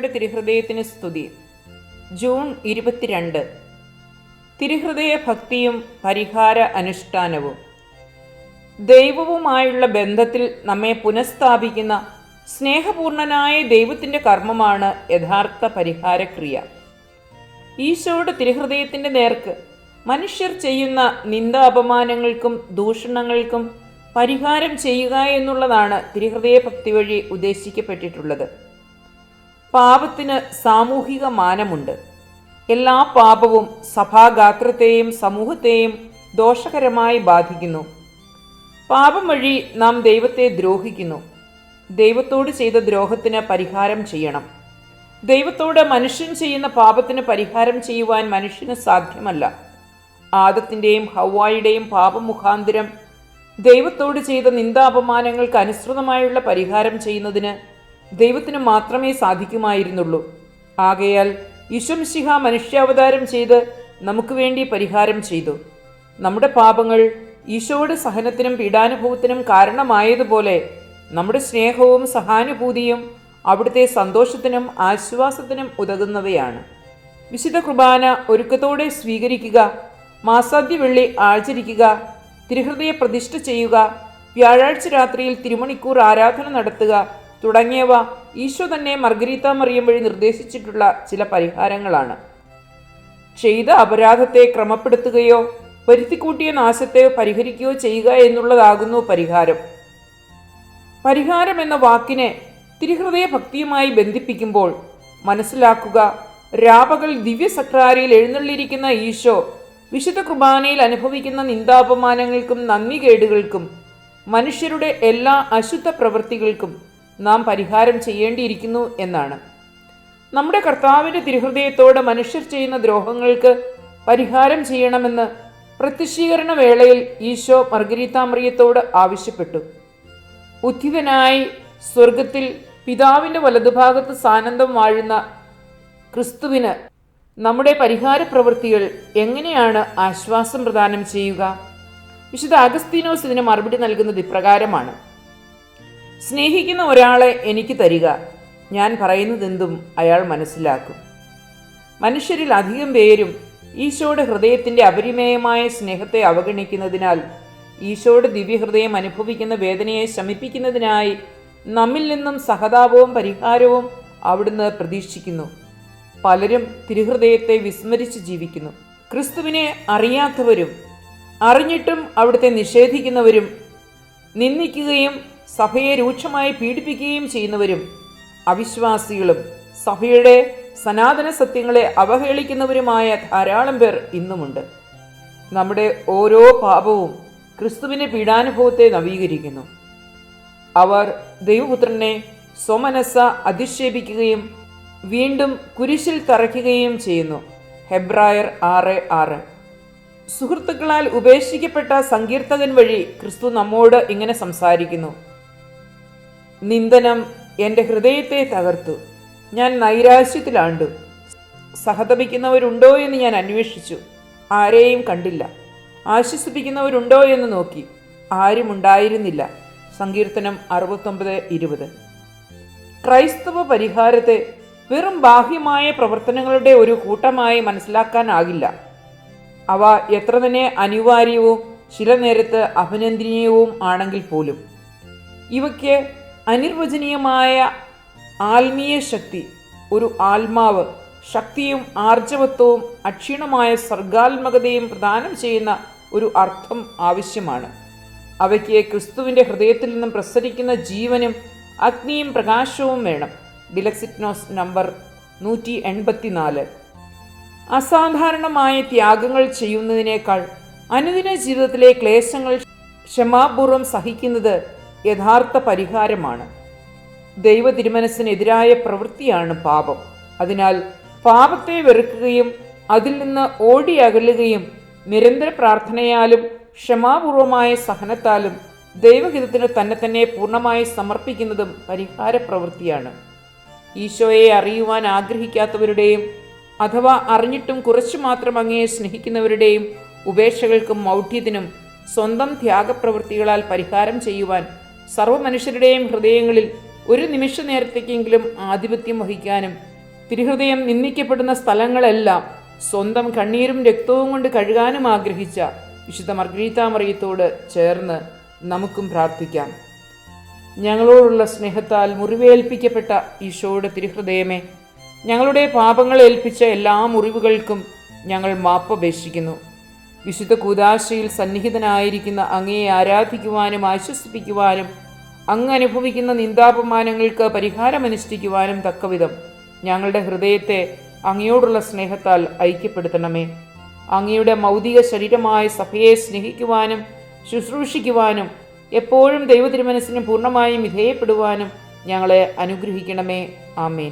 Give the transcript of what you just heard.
ഈശോയുടെ തിരുഹൃദയത്തിന് സ്തുതി. ജൂൺ 22. തിരുഹൃദയ ഭക്തിയും പരിഹാര അനുഷ്ഠാനവും. ദൈവവുമായുള്ള ബന്ധത്തിൽ നമ്മെ പുനഃസ്ഥാപിക്കുന്ന സ്നേഹപൂർണനായ ദൈവത്തിൻ്റെ കർമ്മമാണ് യഥാർത്ഥ പരിഹാരക്രിയ. ഈശോയുടെ തിരുഹൃദയത്തിൻ്റെ നേർക്ക് മനുഷ്യർ ചെയ്യുന്ന നിന്ദ അപമാനങ്ങൾക്കും ദൂഷണങ്ങൾക്കും പരിഹാരം ചെയ്യുക എന്നുള്ളതാണ് തിരുഹൃദയ ഭക്തി വഴി ഉദ്ദേശിക്കപ്പെട്ടിട്ടുള്ളത്. പാപത്തിന് സാമൂഹിക മാനമുണ്ട്. എല്ലാ പാപവും സഭാഗാത്രത്തെയും സമൂഹത്തെയും ദോഷകരമായി ബാധിക്കുന്നു. പാപം വഴി നാം ദൈവത്തെ ദ്രോഹിക്കുന്നു. ദൈവത്തോട് ചെയ്ത ദ്രോഹത്തിന് പരിഹാരം ചെയ്യണം. ദൈവത്തോട് മനുഷ്യൻ ചെയ്യുന്ന പാപത്തിന് പരിഹാരം ചെയ്യുവാൻ മനുഷ്യന് സാധ്യമല്ല. ആദത്തിൻ്റെയും ഹവ്വായുടെയും പാപം മുഖാന്തരം ദൈവത്തോട് ചെയ്ത നിന്ദാപമാനങ്ങൾക്ക് അനുസൃതമായുള്ള പരിഹാരം ചെയ്യുന്നതിന് ദൈവത്തിന് മാത്രമേ സാധിക്കുമായിരുന്നുള്ളൂ. ആകയാൽ ഈശോ മിശിഹ മനുഷ്യാവതാരം ചെയ്ത് നമുക്ക് വേണ്ടി പരിഹാരം ചെയ്തു. നമ്മുടെ പാപങ്ങൾ ഈശോയുടെ സഹനത്തിനും പീഡാനുഭവത്തിനും കാരണമായതുപോലെ നമ്മുടെ സ്നേഹവും സഹാനുഭൂതിയും അവിടുത്തെ സന്തോഷത്തിനും ആശ്വാസത്തിനും ഉതകുന്നവയാണ്. വിശുദ്ധ കുർബാന ഒരുക്കത്തോടെ സ്വീകരിക്കുക, മാസാദ്യ വെള്ളി ആചരിക്കുക, തിരുഹൃദയ പ്രതിഷ്ഠ ചെയ്യുക, വ്യാഴാഴ്ച രാത്രിയിൽ തിരുമണിക്കൂർ ആരാധന നടത്തുക തുടങ്ങിയവ ഈശോ തന്നെ മർഗരീത്ത മറിയം വഴി നിർദ്ദേശിച്ചിട്ടുള്ള ചില പരിഹാരങ്ങളാണ്. ചെയ്ത അപരാധത്തെ ക്രമപ്പെടുത്തുകയോ വരുത്തിക്കൂട്ടിയ നാശത്തെ പരിഹരിക്കുകയോ ചെയ്യുക എന്നുള്ളതാകുന്നു പരിഹാരം. പരിഹാരം എന്ന വാക്കിനെ തിരുഹൃദയ ഭക്തിയുമായി ബന്ധിപ്പിക്കുമ്പോൾ മനസ്സിലാക്കുക, രാപകൽ ദിവ്യസക്രാരിയിൽ എഴുന്നള്ളിയിരിക്കുന്ന ഈശോ വിശുദ്ധ കുർബാനയിൽ അനുഭവിക്കുന്ന നിന്ദാപമാനങ്ങൾക്കും നന്ദികേടുകൾക്കും മനുഷ്യരുടെ എല്ലാ അശുദ്ധ പ്രവൃത്തികൾക്കും നാം പരിഹാരം ചെയ്യേണ്ടിയിരിക്കുന്നു എന്നാണ്. നമ്മുടെ കർത്താവിൻ്റെ തിരുഹൃദയത്തോട് മനുഷ്യർ ചെയ്യുന്ന ദ്രോഹങ്ങൾക്ക് പരിഹാരം ചെയ്യണമെന്ന് പ്രത്യക്ഷീകരണ വേളയിൽ ഈശോ മർഗരീത്ത മറിയത്തോട് ആവശ്യപ്പെട്ടു. ഉത്ഥിതനായി സ്വർഗത്തിൽ പിതാവിൻ്റെ വലതുഭാഗത്ത് സാനന്ദം വാഴുന്ന ക്രിസ്തുവിന് നമ്മുടെ പരിഹാര പ്രവൃത്തികൾ എങ്ങനെയാണ് ആശ്വാസം പ്രദാനം ചെയ്യുക? വിശുദ്ധ അഗസ്തീനോസ് ഇതിന് മറുപടി നൽകുന്നത് ഇപ്രകാരമാണ്: സ്നേഹിക്കുന്ന ഒരാളെ എനിക്ക് തരിക, ഞാൻ പറയുന്നതെന്തും അയാൾ മനസ്സിലാക്കും. മനുഷ്യരിൽ അധികം പേരും ഈശോയുടെ ഹൃദയത്തിൻ്റെ അപരിമേയമായ സ്നേഹത്തെ അവഗണിക്കുന്നതിനാൽ ഈശോയുടെ ദിവ്യഹൃദയം അനുഭവിക്കുന്ന വേദനയെ ശമിപ്പിക്കുന്നതിനായി നമ്മിൽ നിന്നും സഹതാപവും പരിഹാരവും അവിടുന്ന് പ്രതീക്ഷിക്കുന്നു. പലരും തിരുഹൃദയത്തെ വിസ്മരിച്ച് ജീവിക്കുന്നു. ക്രിസ്തുവിനെ അറിയാത്തവരും അറിഞ്ഞിട്ടും അവിടുത്തെ നിഷേധിക്കുന്നവരും നിന്ദിക്കുകയും സഭയെ രൂക്ഷമായി പീഡിപ്പിക്കുകയും ചെയ്യുന്നവരും അവിശ്വാസികളും സഭയുടെ സനാതന സത്യങ്ങളെ അവഹേളിക്കുന്നവരുമായ ധാരാളം പേർ ഇന്നുമുണ്ട്. നമ്മുടെ ഓരോ പാപവും ക്രിസ്തുവിൻ്റെ പീഡാനുഭവത്തെ നവീകരിക്കുന്നു. അവർ ദൈവപുത്രനെ സ്വമനസ്സ അധിക്ഷേപിക്കുകയും വീണ്ടും കുരിശിൽ തറയ്ക്കുകയും ചെയ്യുന്നു. ഹെബ്രായർ 6:6. സുഹൃത്തുക്കളാൽ ഉപേക്ഷിക്കപ്പെട്ട സങ്കീർത്തകൻ വഴി ക്രിസ്തു നമ്മോട് ഇങ്ങനെ സംസാരിക്കുന്നു: നിന്ദനം എൻ്റെ ഹൃദയത്തെ തകർത്തു, ഞാൻ നൈരാശ്യത്തിലാണ്ടു. സഹതപിക്കുന്നവരുണ്ടോ എന്ന് ഞാൻ അന്വേഷിച്ചു, ആരെയും കണ്ടില്ല. ആശ്വസിപ്പിക്കുന്നവരുണ്ടോ എന്ന് നോക്കി, ആരും ഉണ്ടായിരുന്നില്ല. സങ്കീർത്തനം 69:20. ക്രൈസ്തവ പരിഹാരത്തെ വെറും ബാഹ്യമായ പ്രവർത്തനങ്ങളുടെ ഒരു കൂട്ടമായി മനസ്സിലാക്കാനാകില്ല. അവ എത്ര തന്നെ അനിവാര്യവും ചില നേരത്ത് അഭിനന്ദനീയവും ആണെങ്കിൽ പോലും ഇവയ്ക്ക് അനിർവചനീയമായ ആത്മീയ ശക്തി, ഒരു ആത്മാവ്, ശക്തിയും ആർജവത്വവും അക്ഷീണമായ സർഗാത്മകതയും പ്രദാനം ചെയ്യുന്ന ഒരു അർത്ഥം ആവശ്യമാണ്. അവയ്ക്ക് ക്രിസ്തുവിൻ്റെ ഹൃദയത്തിൽ നിന്നും പ്രസരിക്കുന്ന ജീവനും അഗ്നിയും പ്രകാശവും വേണം. ഡിലക്സിറ്റ്നോസ് നമ്പർ 184. അസാധാരണമായ ത്യാഗങ്ങൾ ചെയ്യുന്നതിനേക്കാൾ അനുദിന ജീവിതത്തിലെ ക്ലേശങ്ങൾ ക്ഷമാപൂർവം സഹിക്കുന്നത് യഥാർത്ഥ പരിഹാരമാണ്. ദൈവ തിരുമനസ്സിനെതിരായ പ്രവൃത്തിയാണ് പാപം. അതിനാൽ പാപത്തെ വെറുക്കുകയും അതിൽ നിന്ന് ഓടി അകലുകയും നിരന്തര പ്രാർത്ഥനയാലും ക്ഷമാപൂർവമായ സഹനത്താലും ദൈവഹിതത്തിന് തന്നെ പൂർണ്ണമായി സമർപ്പിക്കുന്നതും പരിഹാര പ്രവൃത്തിയാണ്. ഈശോയെ അറിയുവാൻ ആഗ്രഹിക്കാത്തവരുടെയും അഥവാ അറിഞ്ഞിട്ടും കുറച്ചു മാത്രം അങ്ങയെ സ്നേഹിക്കുന്നവരുടെയും ഉപേക്ഷകൾക്കും മൗഢ്യത്തിനും സ്വന്തം ത്യാഗപ്രവൃത്തികളാൽ പരിഹാരം ചെയ്യുവാൻ സർവ്വമനുഷ്യരുടെയും ഹൃദയങ്ങളിൽ ഒരു നിമിഷ നേരത്തേക്കെങ്കിലും ആധിപത്യം വഹിക്കാനും തിരുഹൃദയം നിന്ദിക്കപ്പെടുന്ന സ്ഥലങ്ങളെല്ലാം സ്വന്തം കണ്ണീരും രക്തവും കൊണ്ട് കഴുകാനും ആഗ്രഹിച്ച വിശുദ്ധ മർഗ്ഗരീത്ത മറിയത്തോട് ചേർന്ന് നമുക്കും പ്രാർത്ഥിക്കാം. ഞങ്ങളോടുള്ള സ്നേഹത്താൽ മുറിവേൽപ്പിക്കപ്പെട്ട ഈശോയുടെ തിരുഹൃദയമേ, ഞങ്ങളുടെ പാപങ്ങൾ ഏൽപ്പിച്ച എല്ലാ മുറിവുകൾക്കും ഞങ്ങൾ മാപ്പപേക്ഷിക്കുന്നു. വിശുദ്ധ കൂദാശയിൽ സന്നിഹിതനായിരിക്കുന്ന അങ്ങയെ ആരാധിക്കുവാനും ആശ്വസിപ്പിക്കുവാനും അങ്ങ് അനുഭവിക്കുന്ന നിന്ദാപമാനങ്ങൾക്ക് പരിഹാരമനുഷ്ഠിക്കുവാനും തക്കവിധം ഞങ്ങളുടെ ഹൃദയത്തെ അങ്ങയോടുള്ള സ്നേഹത്താൽ ഐക്യപ്പെടുത്തണമേ. അങ്ങയുടെ മൗതിക ശരീരമായ സഭയെ സ്നേഹിക്കുവാനും ശുശ്രൂഷിക്കുവാനും എപ്പോഴും ദൈവ തിരുമനസ്സിന് പൂർണ്ണമായും വിധേയപ്പെടുവാനും ഞങ്ങളെ അനുഗ്രഹിക്കണമേ. ആമേൻ.